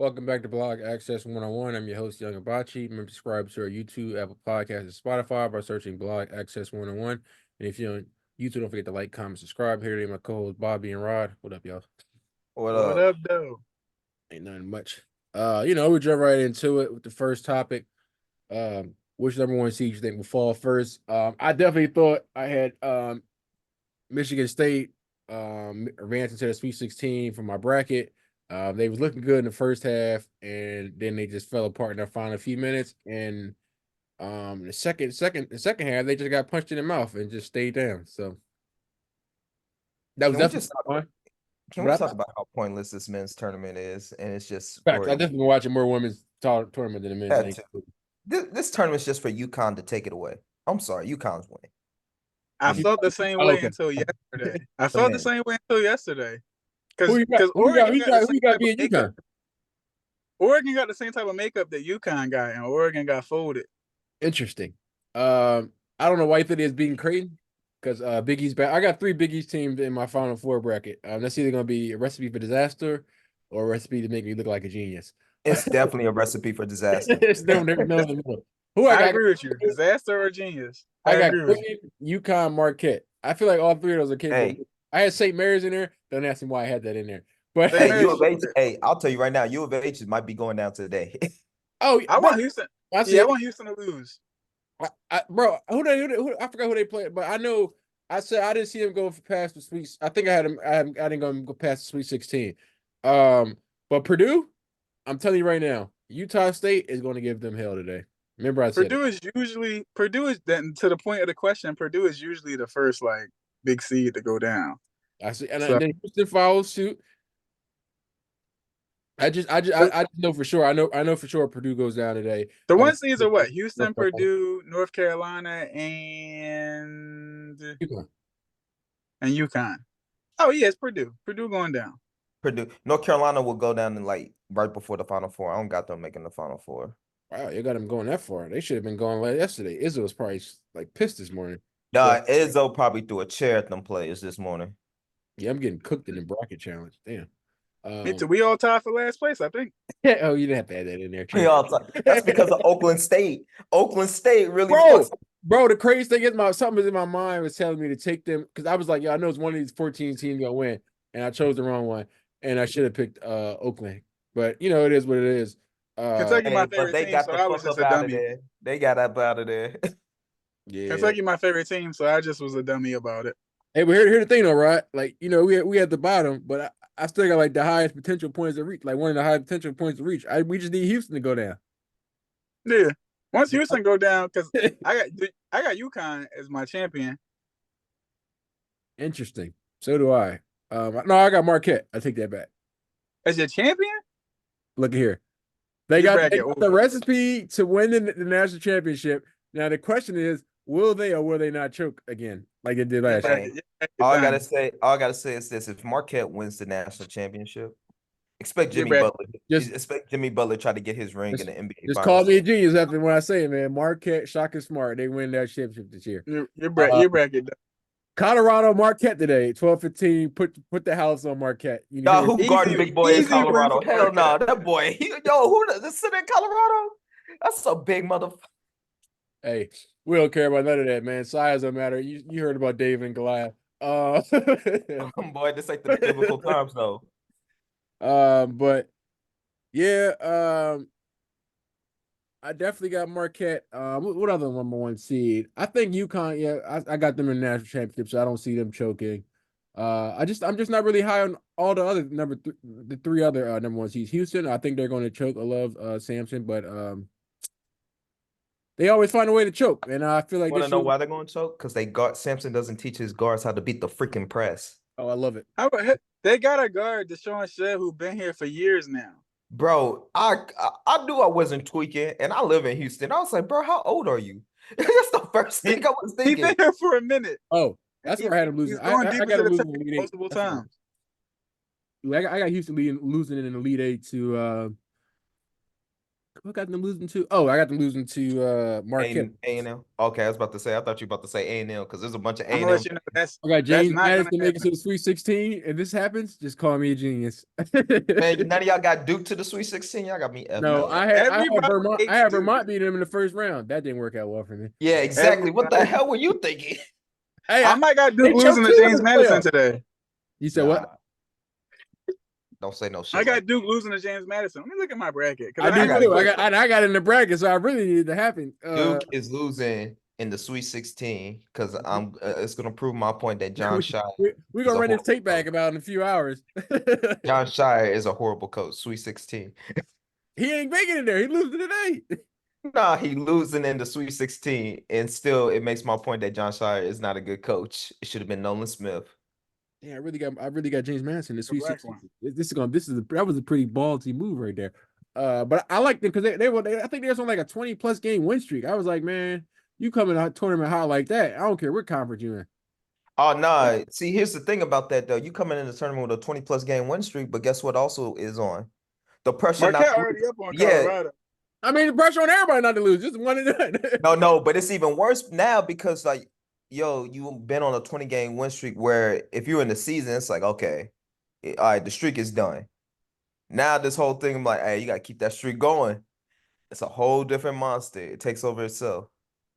Welcome back to Blog Access 101. I'm your host, Young Abachi. Remember to subscribe to our YouTube, Apple Podcasts, and Spotify by searching Blog Access 101. And if you're on YouTube, don't forget to like, comment, subscribe. Here today, my co-hosts Bobby and Rod. What up, y'all? What What up? up, though? Ain't nothing much. We jump right into it with the first topic. Which number one seed you think will fall first? I definitely thought I had Michigan State advancing to the Sweet 16 for my bracket. They was looking good in the first half, and then they just fell apart in their final few minutes. And the second half, they just got punched in the mouth and just stayed down. So that was definitely fun. Can we talk about how pointless this men's tournament is? And it's just fact, I definitely watching more women's tournament than the men's. This tournament's just for UConn to take it away. I'm sorry, UConn's winning. I felt the same way until yesterday. Who you got being UConn? Oregon got the same type of makeup that UConn got, and Oregon got folded. Interesting. I don't know why you think it's beating Creighton because Big East back. I got 3 Big East teams in my Final Four bracket. That's either going to be a recipe for disaster or a recipe to make me look like a genius. It's definitely a recipe for disaster. Who I agree with you. Disaster or genius? I got Creighton, UConn, Marquette. I feel like all 3 of those are capable. Hey. I had St. Mary's in there. Don't ask me why I had that in there. But hey, U of H. Hey, I'll tell you right now, U of H might be going down today. I want Houston. I want Houston to lose. Bro, who I forgot who they played, but I know I said I didn't see him go past the Sweet. I think I had him. I didn't go past the Sweet 16. But Purdue, I'm telling you right now, Utah State is going to give them hell today. Remember, I said Purdue is then to the point of the question. Purdue is usually the first big seed to go down. I see, and then Houston follows suit. I just know for sure. I know for sure Purdue goes down today. The one seeds are what? Houston, Purdue, North Carolina, and UConn. Oh yeah, it's Purdue. Purdue going down. Purdue, North Carolina will go down in right before the Final Four. I don't got them making the Final Four. Wow, you got them going that far. They should have been going yesterday. Izzo was probably pissed this morning. Nah, Izzo probably threw a chair at them players this morning. Yeah, I'm getting cooked in the bracket challenge. Damn. We all tied for last place, I think. Oh, you didn't have to add that in there. That's because of Oakland State. Oakland State really. Bro, the crazy thing is something in my mind was telling me to take them because I was like, I know it's one of these 14 teams gonna win, and I chose the wrong one, and I should have picked Oakland. But it is what it is. Kentucky, my favorite team, so I was just a dummy. They got up out of there. Yeah, Kentucky, my favorite team, so I just was a dummy about it. Hey, but here's the thing, though, right? We at the bottom, but I still got the highest potential points to reach, one of the highest potential points to reach. We just need Houston to go down. Yeah, once Houston go down, because I got UConn as my champion. Interesting. So do I. No, I got Marquette. I take that back. As your champion? Look here. They got the recipe to win the national championship. Now the question is, will they or will they not choke again like it did last year? All I gotta say is this: if Marquette wins the national championship, expect Jimmy Butler try to get his ring in the NBA. Just call me a genius after what I say, man. Marquette, shock and smart. They win that championship this year. Your bracket. Colorado, Marquette today, 12-15. Put the house on Marquette. Who guarding big boy in Colorado? Hell no, that boy. Who does sit in Colorado? That's a big motherfucker. Hey, we don't care about none of that, man. Size don't matter. You heard about David and Goliath. Boy, this ain't the biblical times though. But yeah, I definitely got Marquette. What other number one seed? I think UConn. Yeah, I got them in the national championship, so I don't see them choking. I'm just not really high on all the other the 3 other number one seeds. Houston, I think they're going to choke. I love Sampson, but they always find a way to choke, and I feel like want to know why they're going to choke? Because Sampson doesn't teach his guards how to beat the freaking press. Oh, I love it. They got a guard, Deshaun Shedd, who's been here for years now. Bro, I knew I wasn't tweaking, and I live in Houston. I was like, bro, how old are you? That's the first thing I was thinking. He's been here for a minute. Oh, that's where I had him losing. I got him losing multiple times. I got Houston losing in the Elite 8 to Who got them losing to? Oh, I got them losing to Marquette. A&M. Okay, I was about to say. I thought you were about to say A&M because there's a bunch of I'm A&M. gonna let you know I got James not Madison gonna making to happen. the Sweet 16, and this happens. Just call me a genius. Man, none of y'all got Duke to the Sweet 16. Y'all got me. No, I had Everybody Vermont. I hates had Duke. Vermont beating them in the first round. That didn't work out well for me. Yeah, exactly. What the hell were you thinking? Hey, I might got they Duke losing to choked James in the Madison playoff. today. You said Nah, what? Don't say no shit. I got Duke losing to James Madison. Let me look at my bracket. I do too. I got in the bracket, so I really needed to happen. Duke is losing in the Sweet 16 because I'm. It's gonna prove my point that John Shire. We're gonna run this tape back about in a few hours. John Shire is a horrible coach. Sweet 16. He ain't making it there. He losing today. Nah, he losing in the Sweet 16, and still it makes my point that John Shire is not a good coach. It should have been Nolan Smith. Yeah, I really got James Madison in the Sweet 16. That was a pretty ballsy move right there. But I like them because I think they was on like a 20+ game win streak. I was like, man, you coming out tournament hot like that? I don't care what conference you're in. Oh no! See, here's the thing about that though. You coming in the tournament with a 20+ game win streak, but guess what? Also is on the pressure. Marquette already up on Colorado. I mean, the pressure on everybody not to lose. Just one and done. No, but it's even worse now because like, yo, you've been on a 20-game win streak where if you're in the season, it's like, okay, all right, the streak is done. Now this whole thing, I'm like, hey, you gotta keep that streak going. It's a whole different monster. It takes over itself.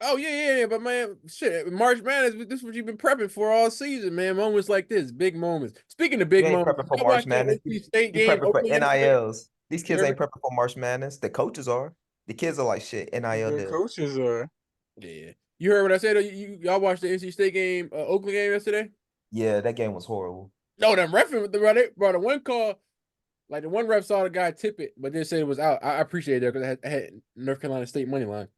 Oh yeah. But man, shit, March Madness. This is what you've been prepping for all season, man. Moments like this, big moments. Speaking of big You ain't moments, prepping for March Madness. You prepping for NILs. These kids ain't prepping for March Madness. The coaches are. The kids are like, shit, NIL. The coaches are. Yeah. You heard what I said? Y'all watched the NC State game, Oakland game yesterday? Yeah, that game was horrible. No, them refing, bro, the one call, like the one ref saw the guy tip it, but they said it was out. I appreciate that because I had North Carolina State money line.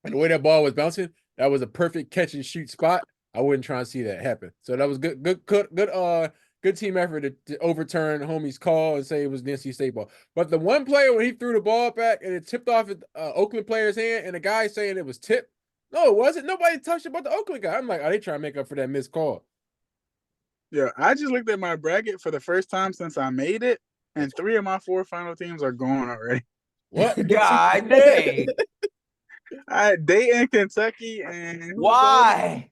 And the way that ball was bouncing, that was a perfect catch and shoot spot. I wouldn't try and see that happen. So that was good team effort to overturn homie's call and say it was the NC State ball. But the one player when he threw the ball back and it tipped off the Oakland player's hand, and the guy saying it was tipped. No, it wasn't. Nobody touched it but the Oakland guy. I'm like, are they trying to make up for that missed call? Yeah, I just looked at my bracket for the first time since I made it, and 3 of my 4 final teams are gone already. What? God dang. Dayton, Kentucky, and why?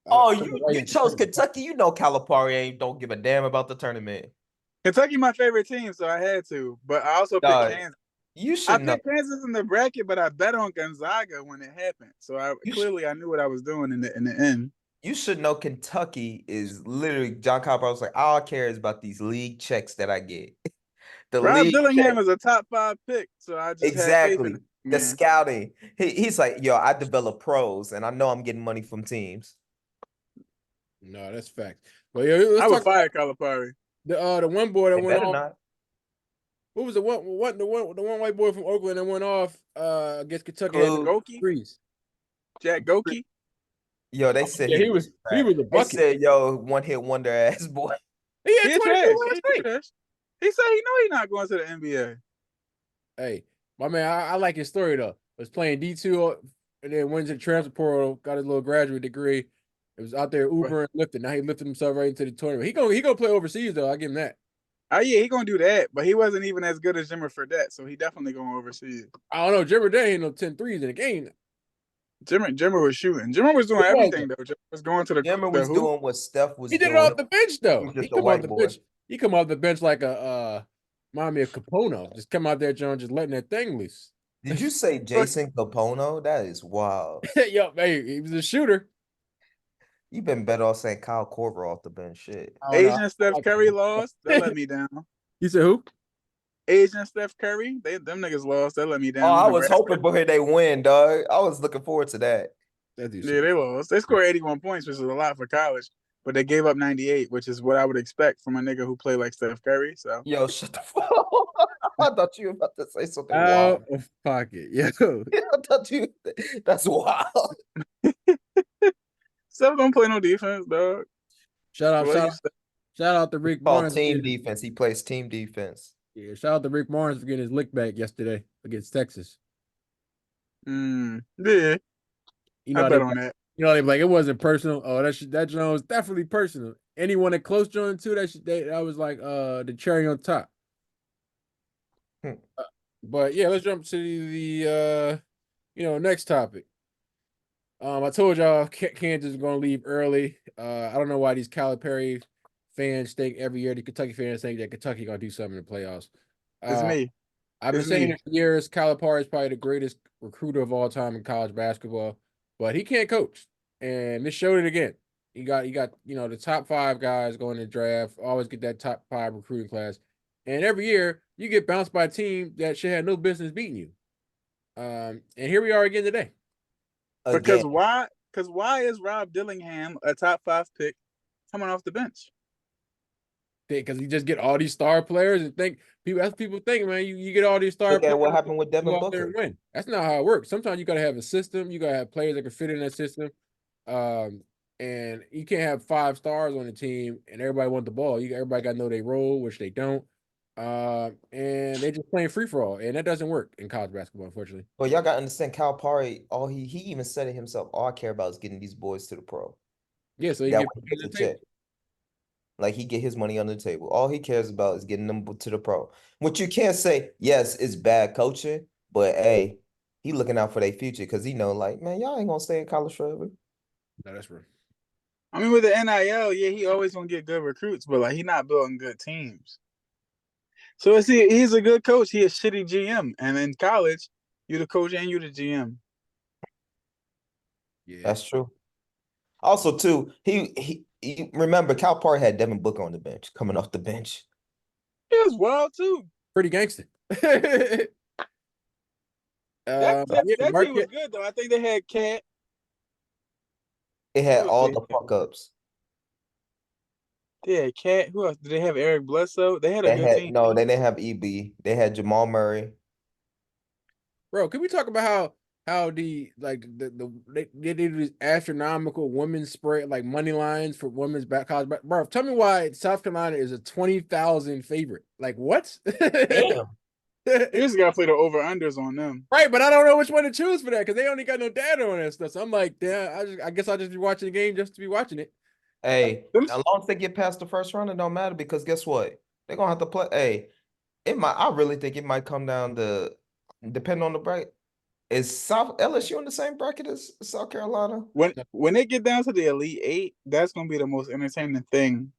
Oh, you chose Kentucky. You know Calipari don't give a damn about the tournament. Kentucky, my favorite team, so I had to. But I also picked Kansas. You should know. I picked Kansas in the bracket, but I bet on Gonzaga when it happened. So I knew what I was doing in the end. You should know Kentucky is literally John Calipari was like, all I care is about these league checks that I get. Rob Dillingham is a top 5 pick, so I just exactly had faith in the scouting. He's like, yo, I develop pros, and I know I'm getting money from teams. No, that's fact. But yeah, I would fire Calipari. The one boy that went off. Not. What was the one white boy from Oakland that went off against Kentucky? Jack Goki. Yo, they said he was a bucket. They said, yo, one hit wonder ass boy. He had 22 last night. He said he know he's not going to the NBA. Hey, my man, I like his story though. Was playing D2 and then went to the transfer portal, got his little graduate degree. It was out there Uber and lifting. Now he lifted himself right into the tournament. He gonna play overseas though. I give him that. Oh yeah, he gonna do that, but he wasn't even as good as Jimmer Fredette, so he definitely going overseas. I don't know. Jimmer Day ain't no 10 threes in the game. Jimmer was shooting. Jimmer was doing everything though. Jimmer was going to the. Jimmer was doing what Steph was. He did it off the bench though. He come off the bench. He come off the bench like a remind me of Capono. Just come out there, John, just letting that thing loose. Did you say Jason Capono? That is wild. Yo, hey, he was a shooter. You've been better off saying Kyle Korver off the bench. Shit. Asian Steph Curry lost. They let me down. You said who? Asian Steph Curry. Them niggas lost. They let me down. Oh, I was hoping for they win, dog. I was looking forward to that. Yeah, they lost. They scored 81 points, which is a lot for college. But they gave up 98, which is what I would expect from a nigga who played like Steph Curry. So yo, shut the fuck up. I thought you were about to say something wild. Out of pocket, yo. I thought you. That's wild. Steph don't play no defense, dog. Shout out to Rick Barnes. Team defense. He plays team defense. Yeah, shout out to Rick Barnes for getting his lick back yesterday against Texas. Yeah. You know, I bet on that. You know, they be like, it wasn't personal. Oh, that John was definitely personal. Anyone that close joined too, that was like the cherry on top. But yeah, let's jump to the next topic. I told y'all Kansas is going to leave early. I don't know why these Calipari fans think every year, the Kentucky fans think that Kentucky going to do something in the playoffs. It's me. I've been It's saying me. it for years. Calipari is probably the greatest recruiter of all time in college basketball, but he can't coach, and this showed it again. He got the top 5 guys going to the draft. Always get that top 5 recruiting class, and every year you get bounced by a team that should have no business beating you. And here we are again today. Because Again, why? Because why is Rob Dillingham a top 5 pick coming off the bench? Because you just get all these star players and think people. That's what people think, man. You get all these star look players. at what happened with Go Devin out there Booker. and win. That's not how it works. Sometimes you gotta have a system. You gotta have players that can fit in that system. And you can't have 5 stars on the team and everybody want the ball. Everybody got to know their role, which they don't. And they just playing free for all, and that doesn't work in college basketball, unfortunately. But y'all gotta understand, Calipari, all he even said it himself. All I care about is getting these boys to the pro. Yeah, so you That get way he to gets the a table. check. Like he get his money under the table. All he cares about is getting them to the pro. Which you can't say, yes, it's bad coaching, but hey, he looking out for their future because he know, like, man, y'all ain't gonna stay in college forever. No, that's right. I mean, with the NIL, yeah, he always gonna get good recruits, but like he not building good teams. So he's a good coach. He a shitty GM, and in college, you the coach and you the GM. Yeah, That's true. Also, too, he remember Calipari had Devin Booker on the bench, coming off the bench. He was wild too. pretty gangster. Yeah, That team was Marquette. good though. I think they had Cat. It Who had else all they the had? fuck ups. They had Cat. Who else? Did they have Eric Bledsoe? They had a They good had team. no, they didn't have EB. They had Jamal Murray. Bro, can we talk about how they do these astronomical women's spread like money lines for women's college back? Bro, tell me why South Carolina is a 20,000 favorite. Like what? Damn. You just gotta play the over unders on them. Right, but I don't know which one to choose for that because they only got no data on that stuff. So I'm like, damn, I guess I'll just be watching the game just to be watching it. Hey, Them- as long as they get past the first round, it don't matter because guess what? They're gonna have to play. Hey, I really think it might come down to depending on the bracket. Is South LSU in the same bracket as South Carolina? When they get down to the Elite Eight, that's gonna be the most entertaining thing.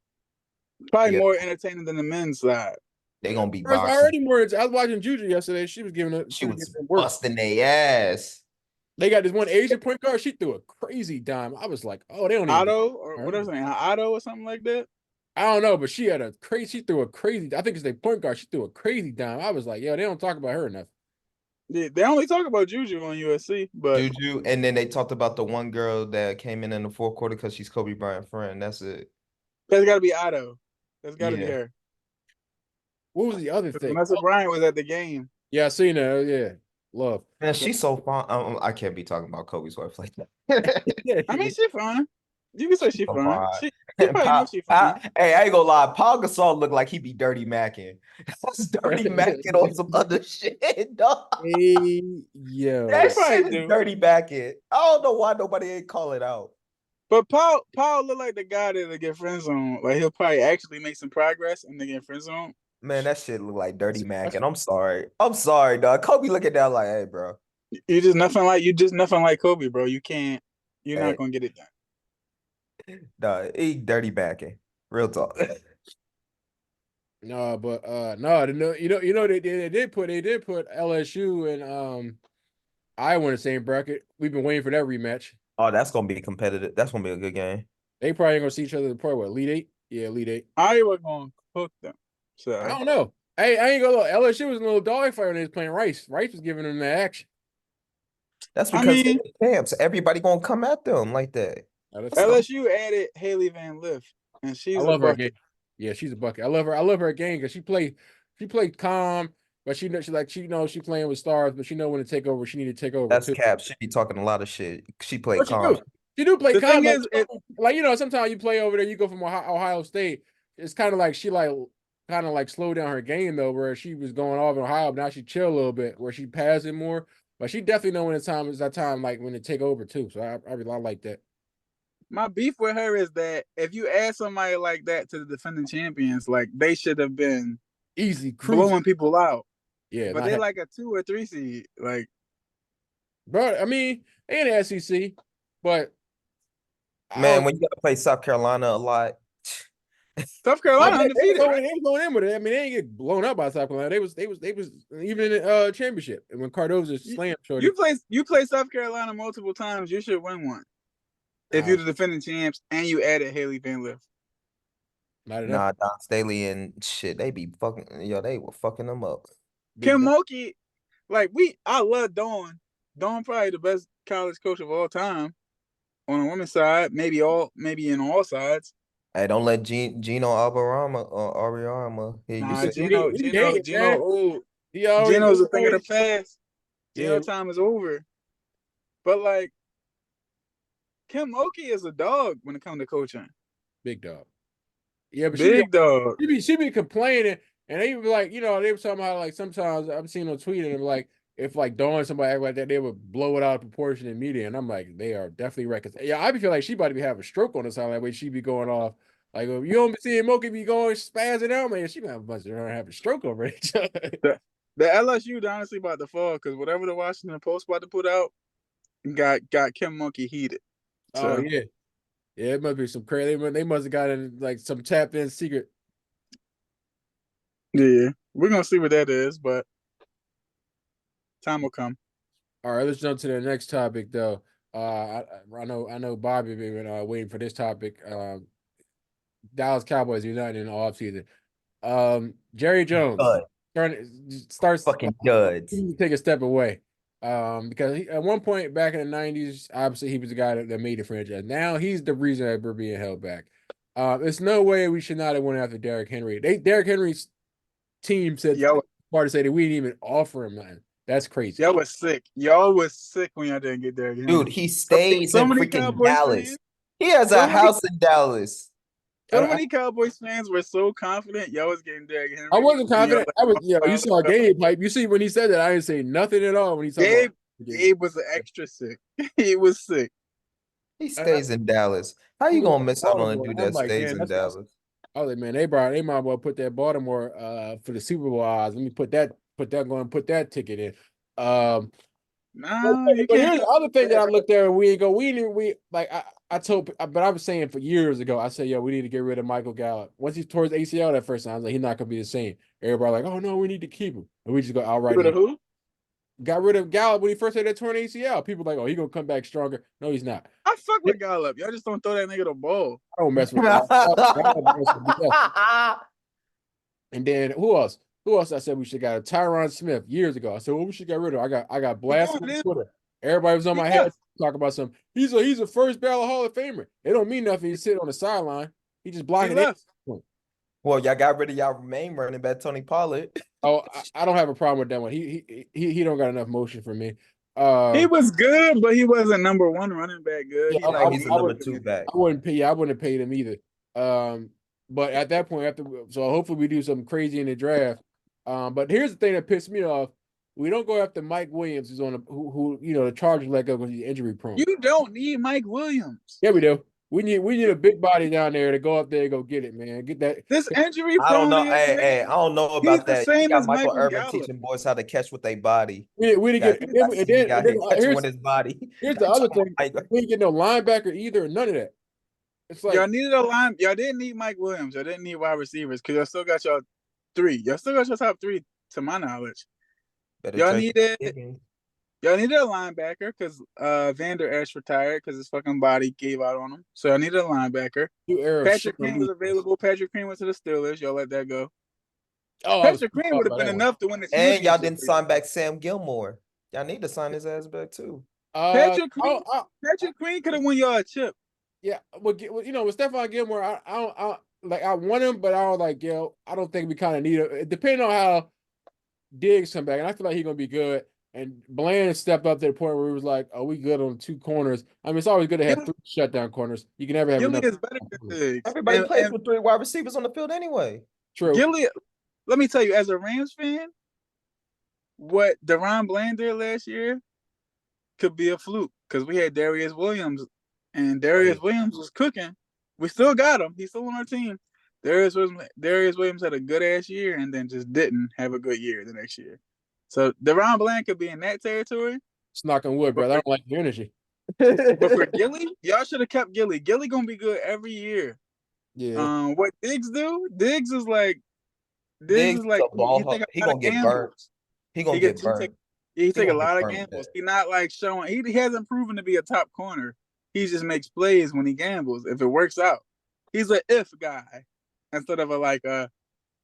Probably Yeah, more entertaining than the men's side. they're gonna be First, boxing. already more. I was watching Juju yesterday. She She was was giving them work. busting their ass. They got this one Asian point guard. She threw a crazy dime. I was like, oh, they don't even. Otto or whatever his name, Otto or something like that. I don't know, but she had a crazy. She threw a crazy. I think it's their point guard. She threw a crazy dime. I was like, yo, they don't talk about her enough. They only talk about Juju on USC, but Juju, and then they talked about the one girl that came in the fourth quarter because she's Kobe Bryant's friend. That's it. that's got to be Otto. That's got to be Yeah. her. What was the other thing? Vanessa Bryant was at the game. Yeah, I seen that. Yeah, love. Man, she's so fun. I can't be talking about Kobe's wife like that. Yeah, I mean, she fine. You can say she So fine. fine. She probably knows she fine. Hey, I ain't gonna lie. Paul Gasol looked like he be dirty macking. That's dirty macking on some other shit, dog. hey, She yo. That probably shit is do. dirty macking. I don't know why nobody ain't call it out. But Paul look like the guy that'll get friend zone. Like he'll probably actually make some progress and then get friend zone. Man, that shit look like dirty macking. I'm sorry. I'm sorry, dog. Kobe looking down like, hey, bro. You just nothing like Kobe, bro. You can't. You're Hey, not gonna get it done. dog, he dirty macking. Real talk. No, but no, they did put LSU and Iowa in the same bracket. We've been waiting for that rematch. Oh, that's gonna be competitive. That's gonna be a good game. They probably ain't gonna see each other probably what, Elite Eight? Yeah, Elite Eight. Iowa gonna cook them. I So don't know. Hey, I ain't gonna lie. LSU was a little dogfight when they was playing Rice. Rice was giving them the action. That's I because mean, they're champs. Everybody gonna come at them like that. Oh, that's That's true. the LSU added Haley Van Lith, and I she's a love her bucket. game. Yeah, she's a bucket. I love her. I love her game because she played calm, but she knows she playing with stars, but she know when to take over. She need to take over That's too. Cap. She be talking a lot of shit. She played What she calm. do? She do play The calm, thing is, sometimes you play over there, you go from Ohio State. It's kind of like she kind of like slowed down her game though, where she was going off in Ohio, but now she chill a little bit, where she passing more. But she definitely know when it's time is that time, like when to take over too. So I like that. my beef with her is that if you add somebody like that to the defending champions, like they should have been Easy cruise. blowing people out. Yeah, but not they heavy. like a 2 or 3 seed. Like, Bro, I mean, they in the SEC, but I Man, don't. when you gotta play South Carolina a lot, South Oh, Carolina they was undefeated, going, right? they was going in with it. I mean, they didn't get blown up by South Carolina. They was even in the championship. And when Cardozo You, slammed you Shorty, play South Carolina multiple times. You should win one if nah, you're the defending champs and you added Haley Van Lith. not enough. nah, Don Staley and shit, they be fucking, they were fucking them up. Big Kim dog. Mulkey, I love Dawn. Dawn probably the best college coach of all time on the women's side, maybe in all sides. Hey, don't let Gino Ariama hear you Nah, say. He hated, Gino man. old. He always, Gino's a thing of the past. yeah, Gino time is over. But like Kim Mulkey is a dog when it comes to coaching. big dog. Yeah, but Big dog. she be complaining, and they be like, they were talking about like sometimes I've seen on Twitter and like if like Dawn somebody act like that, they would blow it out of proportion in media, and I'm like, they are definitely right. Yeah, I be feel like she about to be having a stroke on the side that way she be going off. Like if you don't see Moki be going spazzing out, man, she gonna have a bunch of her having a stroke over each other. The LSU honestly about to fall because whatever the Washington Post about to put out got Kim Mulkey heated. Oh So yeah, yeah, it must be some crazy. They must have gotten like some tapped in secret. yeah, we're gonna see what that is, but time will come. All right, let's jump to the next topic though. I know Bobby been waiting for this topic. Dallas Cowboys United in the offseason. Jerry Jones Dud. starts Fucking duds. take a step away. Because at one point back in the 90s, obviously he was the guy that made the franchise. Now he's the reason that we're being held back. There's no way we should not have went after Derrick Henry. Derrick Henry's team said part to say that we didn't even offer him nothing. That's crazy. Y'all was sick. Y'all was sick when y'all didn't get there again. Dude, he stays in many freaking Cowboys Dallas. fans. He has a house in Dallas. So many Cowboys fans were so confident y'all was getting Derrick Henry. I wasn't confident. You saw Gabe hype. You see when he said that, I didn't say nothing at all when he said Gabe was extra sick. He was sick. He stays in Dallas. How you gonna miss out on a dude that stays in Dallas? I was like, man, they might well put that Baltimore for the Super Bowl odds. Let me put that ticket in. No, you but can't. here's the other thing that I looked at and I was saying for years ago, I said, yo, we need to get rid of Michael Gallup. Once he tore his ACL that first time, I was like, he's not gonna be the same. Everybody like, oh no, we need to keep him. And we just go outright. Rid of who? Got rid of Gallup when he first had that torn ACL. People like, oh, he's gonna come back stronger. No, he's not. I fuck with Gallup. Y'all just don't throw that nigga the ball. I don't mess with Gallup. And then who else? Who else I said we should got a Tyron Smith years ago. I said, well, we should get rid of. I got blasted on Twitter. Everybody was on my head talking about something. He's a first ballot Hall of Famer. It don't mean nothing. He's sitting on the sideline. He just blocking it. Well, y'all got rid of y'all main running back, Tony Pollard. Oh, I don't have a problem with that one. He don't got enough motion for me. He was good, but he wasn't number one running back good. Yeah, he's a number two back. I wouldn't have paid him either. But at that point, so hopefully we do something crazy in the draft. But here's the thing that pissed me off. We don't go after Mike Williams, who's on who the Chargers let go because he's injury prone. You don't need Mike Williams. Yeah, we do. We need a big body down there to go up there and go get it, man. Get that. This injury prone. I don't know. Hey, I don't know about that. He's the same got as Michael Irvin Gallup. teaching boys how to catch with their body. We didn't get. And then catching with his body. Here's the other thing. We didn't get no linebacker either. None of that. It's like y'all needed a line. Y'all didn't need Mike Williams. Y'all didn't need wide receivers because y'all still got y'all three. Y'all still got your top three, to my knowledge. Y'all needed a linebacker because Vander Esch retired because his fucking body gave out on him. So y'all needed a linebacker. Patrick Queen was available. Patrick Queen went to the Steelers. Y'all let that go. Patrick Queen would have been enough to win the season. And y'all didn't sign back Sam Gilmore. Y'all need to sign his ass back too. Patrick Queen could have won y'all a chip. Yeah, with Stephon Gilmore, I want him, but I was like, I don't think we kind of need it. Depending on how Diggs come back, and I feel like he's gonna be good. And Bland stepped up to the point where he was like, "Oh, we good on two corners." I mean, it's always good to have three shutdown corners. You can never have enough. Is better than Diggs. Everybody plays with three wide receivers on the field anyway. True. Gilly, let me tell you, as a Rams fan, what Deron Bland did last year could be a fluke because we had Darius Williams, and Darius Williams was cooking. We still got him. He's still on our team. Darius Williams had a good ass year and then just didn't have a good year the next year. So Deron Bland could be in that territory. It's knocking wood, brother. I don't like your energy. But for Gilly, y'all should have kept Gilly. Gilly gonna be good every year. Yeah. What Diggs do? Diggs is like Diggs is a he ball take hawk. a He lot gonna of get burned. gambles. He gonna He get gets he take burned. he take a gonna get lot of burned with gambles. that. He not like showing he hasn't proven to be a top corner. He just makes plays when he gambles. If it works out, he's an if guy instead of a like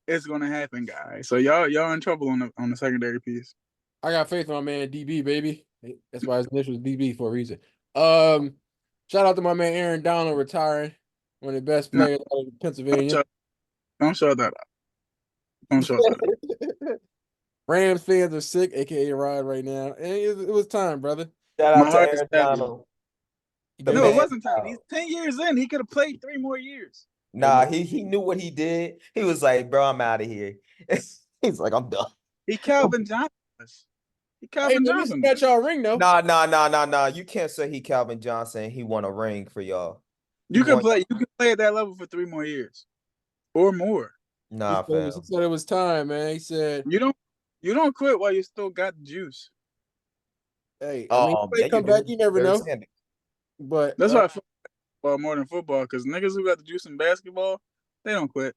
it's gonna happen guy. So y'all in trouble on the secondary piece. I got faith in my man DB, baby. That's why his initials DB for a reason. Shout out to my man Aaron Donald retiring, one of the best Nah, players out of Pennsylvania. Don't show that up. Don't show that up. Rams fans are sick, aka Rod, right now. And it was time, brother. Shout My out to heart is Aaron heavy. Donald. The No, it man. wasn't time. He's 10 years in. He could have played 3 more years. Nah, he knew what he did. He was like, bro, I'm out of here. He's like, I'm done. He Calvin Johnson. He Hey, Calvin man, we Johnson. got y'all ring though. Nah. You can't say he Calvin Johnson. He won a ring for y'all. You can play at that level for 3 more years or more. Nah, He fam. said it was time, man. He said, You don't quit while you still got the juice. "Hey, I mean, Yeah, he come you back, do. you never Barry know." Sanders. But That's why I feel about more than football, because niggas who got the juice in basketball, they don't quit.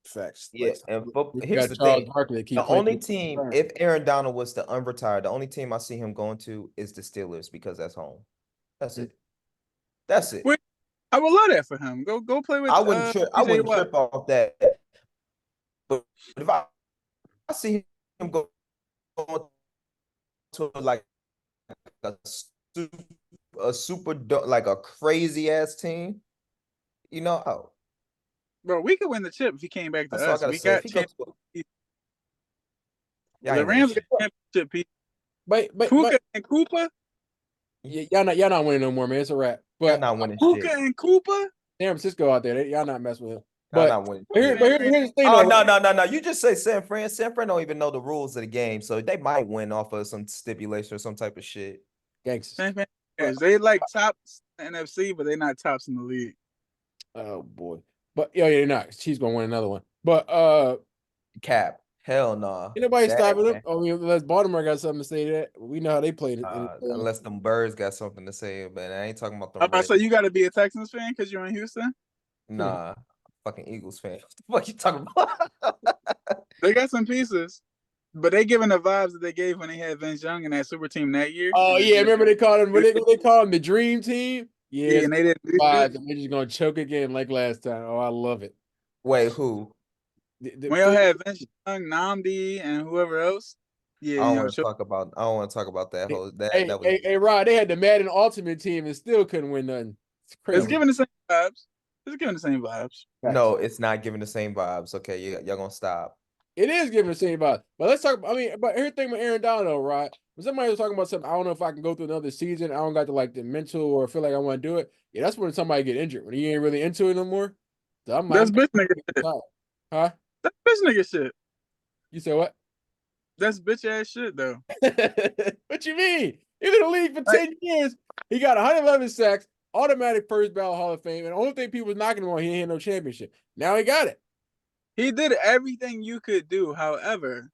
facts. Yeah, Like, and we here's got the Charles thing. Barkley that keep The playing. only team, if Aaron Donald was to unretire, the only team I see him going to is the Steelers because that's home. That's it. That's it. Wait, I would love that for him. Go play with I wouldn't trip. I TJ wouldn't Watt. trip off that. But if I see him go to like a like a crazy ass team, oh, Bro, we could win the chip if he came back to that's all I us. gotta We say. got If he goes, y'all the ain't winning Rams shit. got championship piece. but Puka and Koopa. y'all not winning no more, man. It's a wrap. Y'all But not winning Puka shit. and Koopa. San Francisco out there, y'all not messing with him. Y'all But not winning here's shit. the thing, Oh though. no. You just say San Fran. San Fran don't even know the rules of the game, so they might win off of some stipulation or some type of shit. Gangsters. They like tops in the NFC, but they're not tops in the league. Oh boy. But yeah, they're not. She's gonna win another one. But Cap. Hell no. ain't nobody stopping them. man. I mean, unless Baltimore got something to say to that. We know how they played it. Unless them birds got something to say, but I ain't talking about them So Reds. you got to be a Texans fan because you're in Houston. Nah, fucking Eagles fan. What the fuck you talking about? They got some pieces, but they giving the vibes that they gave when they had Vince Young and that super team that year. Oh yeah, remember they called him what they call him the dream team? Yeah, and they didn't do vibes, shit. and they're just gonna choke again like last time. Oh, I love it. Wait, who? When y'all had Vince Young, Namdi, and whoever else. Yeah, I don't want to talk about. I don't want to talk about that whole. That was. Hey, Rod, they had the Madden Ultimate Team and still couldn't win nothing. It's crazy. It's giving the same vibes. It's giving the same vibes. No, it's not giving the same vibes. Okay, y'all gonna stop. It is giving the same vibes. But let's talk. I mean, but here's the thing with Aaron Donald, right? When somebody was talking about something, I don't know if I can go through another season. I don't got the mental or feel like I want to do it. Yeah, that's when somebody get injured when he ain't really into it no more. So That's bitch nigga shit. Huh? That's bitch nigga shit. You said what? That's bitch ass shit though. What you mean? He's in the league for 10 years. He got 111 sacks, automatic first ballot Hall of Fame, and the only thing people was knocking him on, he ain't had no championship. Now he got it. He did everything you could do. However,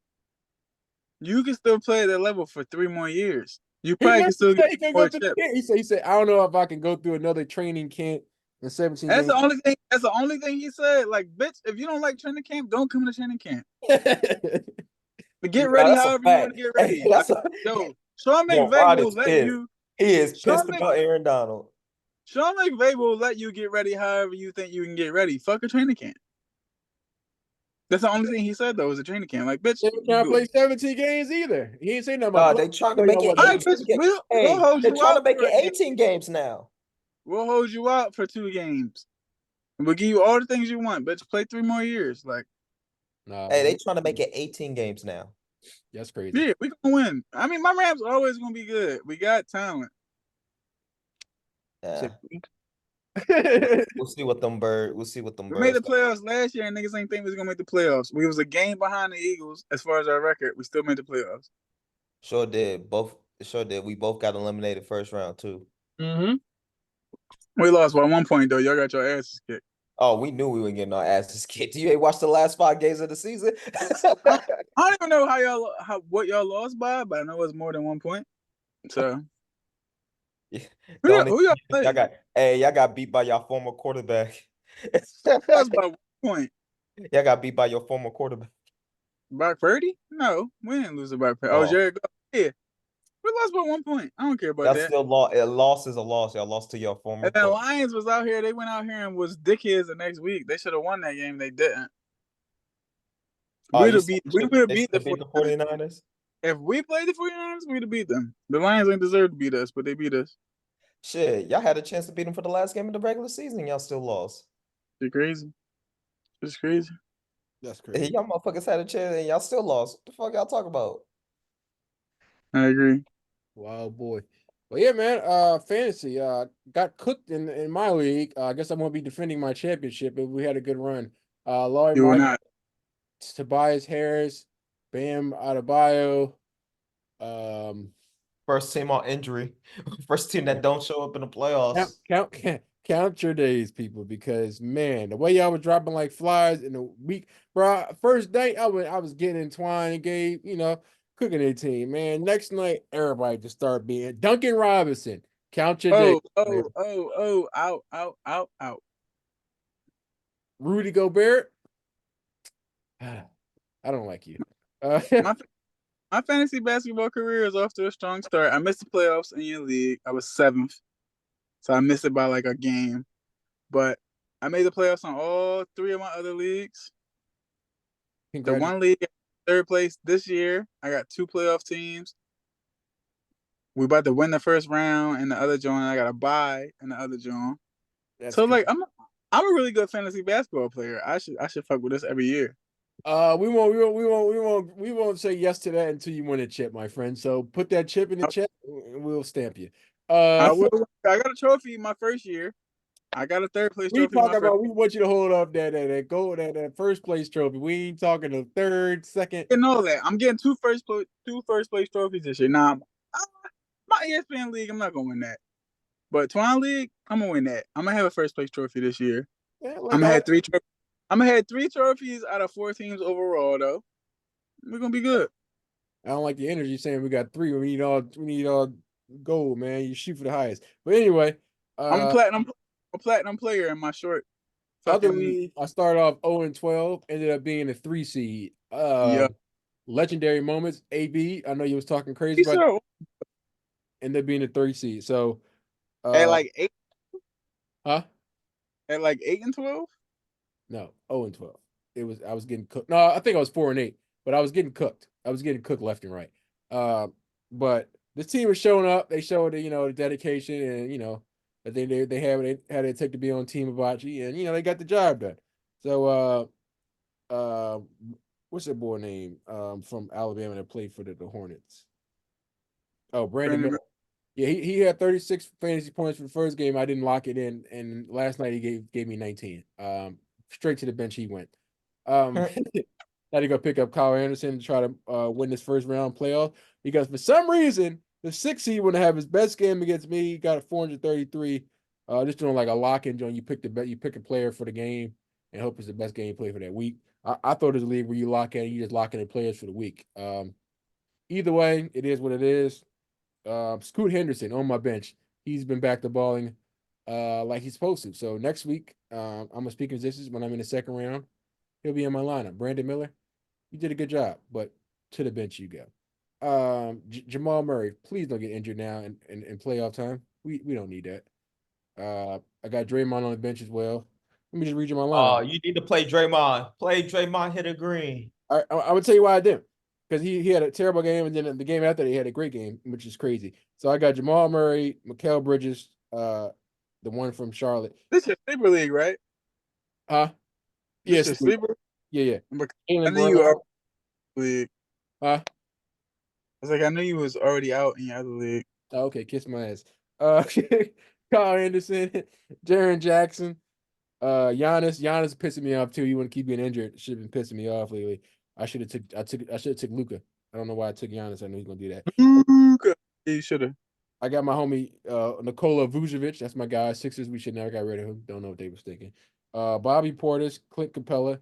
you can still play at that level for 3 more years. You probably can still get more chips. He said, I don't know if I can go through another training camp in 17 That's games. the only thing. That's the only thing he said. Like, bitch, if you don't like training camp, don't come to training camp. But get ready however you want to get ready. Hey, Sean McVay will let you. He is pissed about Aaron Donald. Sean McVay will let you get ready however you think you can get ready. Fuck a training camp. That's the only thing he said though was a training camp. Like, bitch, They can't play 17 games either. He ain't saying nothing about They trying to make it 18 games. We'll hold they're you trying out to make for it 18 games now. We'll hold you out for 2 games. And we'll give you all the things you want, bitch. Play 3 more years. Like, nah, hey, they trying to make it 18 games now. That's crazy. Yeah, we gonna win. I mean, my Rams are always gonna be good. We got talent. Yeah. We'll see what them birds. We made the playoffs last year, and niggas ain't think we was gonna make the playoffs. We was a game behind the Eagles as far as our record. We still made the playoffs. Sure did. We both got eliminated first round too. Mm-hmm. We lost by 1 point though. Y'all got your asses kicked. Oh, we knew we were getting our asses kicked. You ain't watched the last 5 games of the season? I don't even know what y'all lost by, but I know it's more than 1 point. So Don't who y'all play? y'all got beat by y'all former quarterback. Lost by 1 point. Y'all got beat by your former quarterback. By Purdy? No, we didn't lose it by Purdy. Oh, Oh, Jared Goff. Yeah, we lost by 1 point. I don't care about y'all that. still lost. A loss is a loss. Y'all lost to your former And then quarterback. Lions was out here. They went out here and was dickheads the next week. They should have won that game. They didn't. Oh, We'd you have said beat. We would have they beat the should beat the 49ers. 49ers? If we played the 49ers, we'd have beat them. The Lions ain't deserve to beat us, but they beat us. Shit, y'all had a chance to beat them for the last game of the regular season. Y'all still lost. It's crazy. It's crazy. That's Hey, crazy. y'all motherfuckers had a chance and y'all still lost. What the fuck y'all talking about? I agree. Wow, boy. Well, yeah, man. Fantasy. Got cooked in my league. I guess I'm gonna be defending my championship, but we had a good run. Laurie You will Mark, not. Tobias Harris, Bam Adebayo. Um, First team on injury. First team that don't show up in the playoffs. count your days, people, because man, the way y'all was dropping like flies in the week, bro. First day, I was getting entwined and gave cooking a team. Man, next night everybody just start being Duncan Robinson. Count your days, man. Out. Rudy Gobert. I don't like you. My my fantasy basketball career is off to a strong start. I missed the playoffs in your league. I was 7th, so I missed it by like a game. But I made the playoffs on all 3 of my other leagues. The Congratulations. one league, 3rd place this year. I got 2 playoff teams. We about to win the first round in the other joint. I got a bye in the other joint. That's So good. like I'm a really good fantasy basketball player. I should fuck with this every year. We won't say yes to that until you win a chip, my friend. So put that chip in the chat and we'll stamp you. I will. I got a trophy my first year. I got a 3rd place We trophy my talking first. about we want you to hold up that first place trophy. We ain't talking the third, second. Getting all that. I'm getting two first place trophies this year. Now, my ESPN league, I'm not gonna win that. But Twine League, I'm gonna win that. I'm gonna have a first place trophy this year. Yeah, I'm like gonna have 3 trophies. I'm gonna have 3 trophies out of 4 teams overall though. We're gonna be good. I don't like the energy saying we got three. We need all gold, man. You shoot for the highest. But anyway, I'm a uh platinum player in my short other fucking league, I started off 0-12, ended up being a 3 seed. yeah. Legendary moments, AB. I know you was talking crazy about that, So ended up being a 3 seed. So at uh like 8 huh? at like 8 and 12? No, 0-12. I was getting cooked. No, I think I was 4-8, but I was getting cooked. I was getting cooked left and right. But this team was showing up. They showed the dedication and I think they had it take to be on Team Hibachi, and they got the job done. So what's that boy name from Alabama that played for the Hornets? Oh, Brandon Miller. Brandon, Yeah, he had 36 fantasy points for the first game. I didn't lock it in, and last night he gave me 19. Straight to the bench he went. Had to go pick up Kyle Anderson to try to win this first round playoff because for some reason the 6 seed want to have his best game against me. He got a 433. Just doing like a lock in joint. You pick a player for the game and hope it's the best game you play for that week. I thought it was a league where you just lock in players for the week. Either way, it is what it is. Scoot Henderson on my bench. He's been back to balling like he's supposed to. So next week, I'm gonna speak in positions when I'm in the second round. He'll be in my lineup. Brandon Miller, you did a good job, but to the bench you go. Jamal Murray, please don't get injured now in playoff time. We don't need that. I got Draymond on the bench as well. Let me just read you my lineup. You need to play Draymond. Play Draymond, hit a green. I would tell you why I didn't. Because he had a terrible game, and then the game after that, he had a great game, which is crazy. So I got Jamal Murray, Mikal Bridges, the one from Charlotte. this is sleeper league, right? Huh? This Yes. is sleeper. Yeah. But I Jalen knew you were Brown. out in the league. Huh? I was like, I knew you was already out in your other league. Oh, okay, kiss my ass. Uh, Kyle Anderson, Jaren Jackson, Giannis pissing me off too. He wouldn't keep getting injured. Should have been pissing me off lately. I should have took Luka. I don't know why I took Giannis. I knew he's gonna do that. Luka. Yeah, you should have. I got my homie Nikola Vucevic. That's my guy. Sixers. We should never got rid of him. Don't know what they was thinking. Bobby Portis, Clint Capella,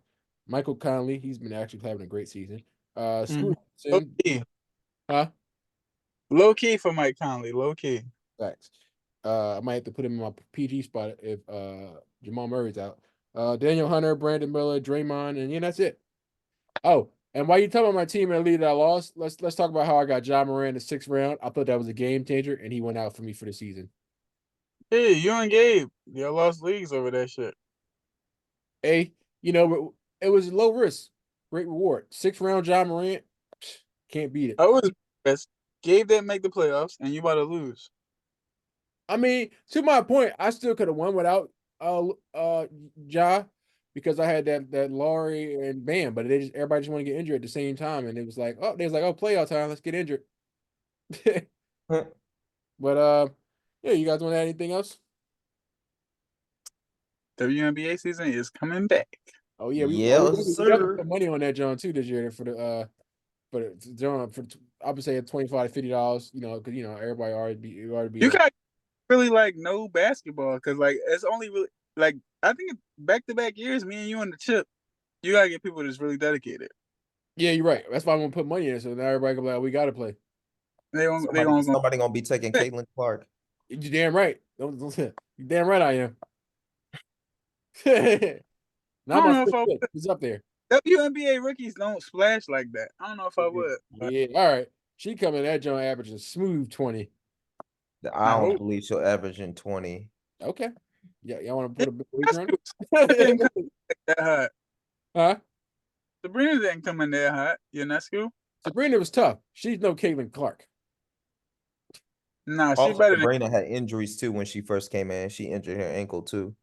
Michael Conley. He's been actually having a great season. Scoot Low Henderson, key. huh? Low key for Mike Conley. Low key. Facts. I might have to put him in my PG spot if Jamal Murray's out. Daniel Hunter, Brandon Miller, Draymond, and yeah, that's it. Oh, and while you talking about my team and the lead that I lost, let's talk about how I got John Moran in the 6th round. I thought that was a game changer, and he went out for me for the season. Hey, you and Gabe, y'all lost leagues over that shit. It was low risk, great reward. 6th round John Moran, can't beat it. I was best. Gabe didn't make the playoffs, and you about to lose. I mean, to my point, I still could have won without Ja because I had that Laurie and Bam, but everybody just want to get injured at the same time, and it was like, oh, playoff time, let's get injured. But yeah, you guys want to add anything else? WNBA season is coming back. Oh yeah, we Yes, definitely sir. put money on that John too this year for John for I would say $25 to $50. Because everybody already be You got really like no basketball because like it's only really like I think back-to-back years, me and you and the chip. You gotta get people that's really dedicated. Yeah, you're right. That's why I'm gonna put money in it. So now everybody can be like, we gotta play. Somebody gonna be taking Caitlin Clark. You're damn right. You're damn right I am. I don't know if I It's up there. WNBA rookies don't splash like that. I don't know if I would. Yeah, all right. She coming that joint averaging smooth 20. I don't believe she'll average in 20. Okay. Yeah, y'all want to put a big wager on Didn't it? come that hot. Huh? Sabrina didn't come in there hot. Ionescu? Sabrina was tough. She's no Caitlin Clark. Nah, she Also, better than Sabrina had injuries too when she first came in. She injured her ankle too.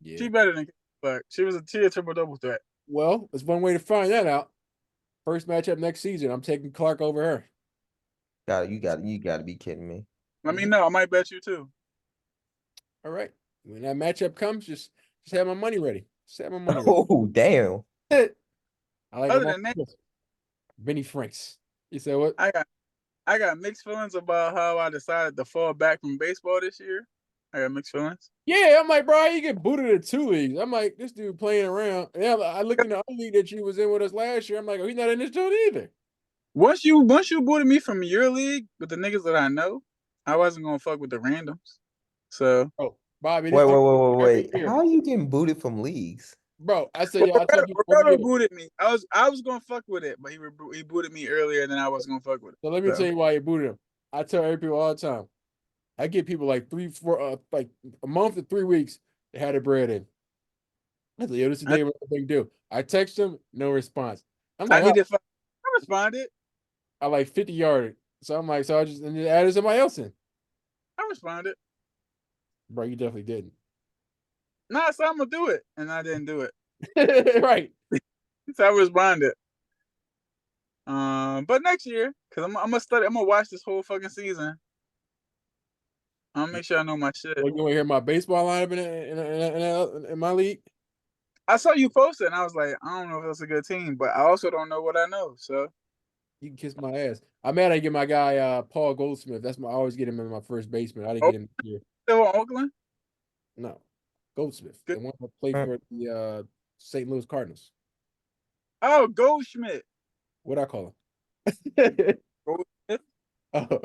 Yeah. she better than Clark. She was a triple-double threat. Well, there's one way to find that out. First matchup next season, I'm taking Clark over her. You got to be kidding me. Let me know. I might bet you too. All right. When that matchup comes, just have my money ready. Just have my money ready. Oh, damn. I like Other than that, Benny Franks. You said what? I got mixed feelings about how I decided to fall back from baseball this year. I got mixed feelings. Yeah, I'm like, bro, how you get booted in 2 leagues? I'm like, this dude playing around. Yeah, I looked in the other league that you was in with us last year. I'm like, oh, he's not in this joint either. Once you booted me from your league with the niggas that I know, I wasn't gonna fuck with the randoms. So, Oh, Bobby, Wait. How are you getting booted from leagues? Bro, I said, yo, I told you Roberto booted me. I was gonna fuck with it, but he booted me earlier than I was gonna fuck with it. So let me tell you why he booted him. I tell every people all the time. I get people like 3, 4, like a month to 3 weeks. They had their bread in. I said, yo, this is the day what thing do. I text them, no response. I'm like, I responded. I like 50 yarded. So I'm like, so I just added somebody else in. I responded. Bro, you definitely didn't. Nah, so I'm gonna do it, and I didn't do it. Right. So I responded. But next year, cause I'm gonna study. I'm gonna watch this whole fucking season. I'm gonna make sure I know my shit. Well, you want to hear my baseball lineup in my league? I saw you post it, and I was like, I don't know if that's a good team, but I also don't know what I know. So you can kiss my ass. I'm mad I get my guy Paul Goldsmith. I always get him in my first baseman. I didn't get him this year. Still in Oakland? No, Goldsmith. Good. The one that played for the St. Louis Cardinals. Oh, Goldschmidt. What I call him? Goldschmidt? Oh.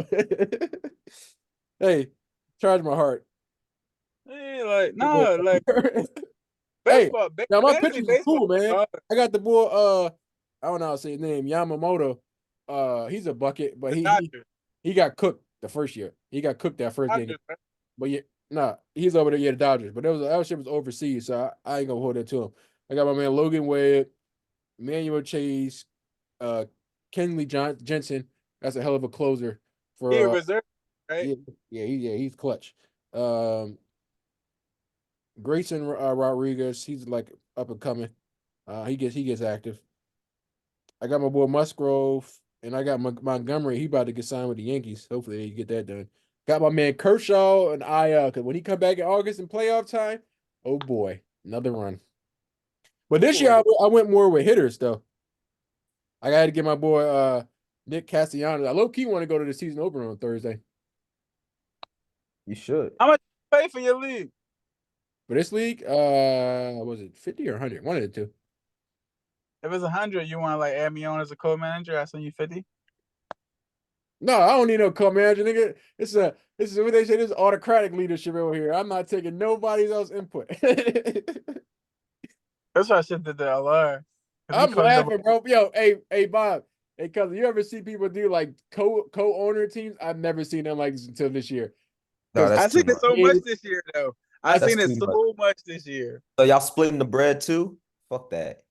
Hey, charge my heart. Hey, like like hey, baseball. now my pitchers are cool, man. I got the boy. I don't know how to say his name. Yamamoto. He's a bucket, but he got cooked the first year. He got cooked that first game. But yeah, he's over there. Yeah, the Dodgers. But that shit was overseas, so I ain't gonna hold that to him. I got my man Logan Webb, Emmanuel Chase, Kenley Jensen. That's a hell of a closer for he reserve, right? He's clutch. Grayson Rodriguez, he's like up and coming. He gets active. I got my boy Musgrove, and I got Montgomery. He about to get signed with the Yankees. Hopefully they get that done. Got my man Kershaw and because when he come back in August in playoff time, oh boy, another run. But this year I went more with hitters though. I got to get my boy Nick Castellanos. I low key want to go to the season opener on Thursday. You should. How much you pay for your league? For this league, was it 50 or 100? One of the two. If it's 100, you want to like add me on as a co-manager? I send you 50. No, I don't need no co-manager, nigga. This is what they say. This is autocratic leadership over here. I'm not taking nobody's else input. That's why I shit did the LR. I'm laughing, bro. Yo, hey, Bob. Hey, cousin, you ever see people do like co-owner teams? I've never seen them like this until this year. No, I that's too seen it much. so much this year, though. I That's seen it too much. so much this year. So y'all splitting the bread too? Fuck that.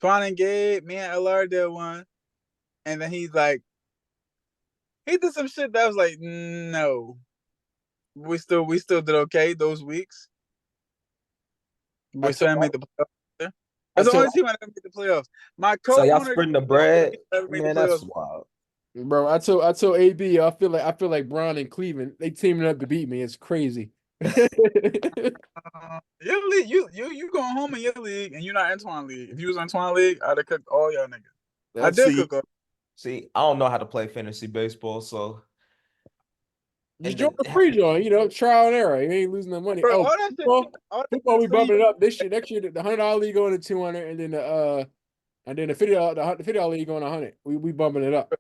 Twan and Gabe, me and LR did one, and then he's like, he did some shit that was like, no, we still did okay those weeks. We still didn't make the playoffs. That's the only team I never made the playoffs. My So y'all co-owner splitting the bread? never made Man, the that's playoffs. wild. Bro, I told AB, I feel like Brown and Cleveland, they teaming up to beat me. It's crazy. Your league, you going home in your league, and you're not in Twan league. If you was in Twan league, I'd have cooked all y'all niggas. I did cook all. See, I don't know how to play fantasy baseball, so Just join the free join, trial and error. You ain't losing no money. Bro, Oh, all that shit, football, we bumping it up this year. Next year, the $100 league going to 200, and then the $50 league going to 100. We bumping it up.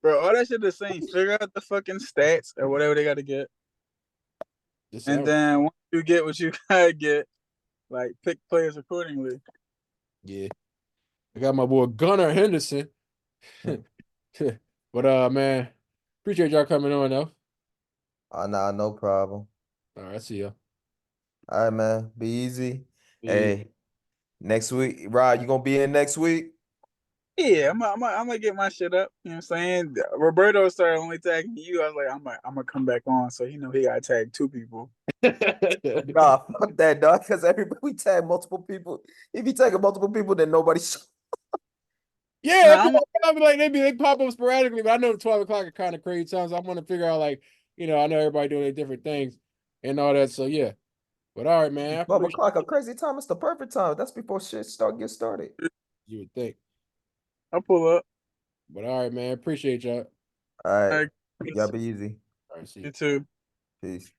Bro, all that shit the same. Figure out the fucking stats or whatever they got to get, and then once you get what you gotta get, like pick players accordingly. Yeah, I got my boy Gunnar Henderson. But man, appreciate y'all coming on though. nah, no problem. All right, see ya. All right, man. Be easy. Be Hey, next week, Rod, you gonna be in next week? Yeah, I'm gonna get my shit up. You know what I'm saying? Roberto started only tagging you. I was like, I'm gonna come back on, so he got tagged 2 people. Nah, fuck that, dog. Because we tag multiple people. If you tag multiple people, then nobody. Yeah, Nah, I mean, like they pop up sporadically, but I know 12 o'clock are kind of crazy times. I want to figure out I know everybody doing their different things and all that. So yeah. But all right, man. 12 o'clock, a crazy time. It's the perfect time. That's before shit get started. You would think. I'll pull up. But all right, man. Appreciate y'all. All right. All right, Y'all be easy. All right, see you. You too. Peace.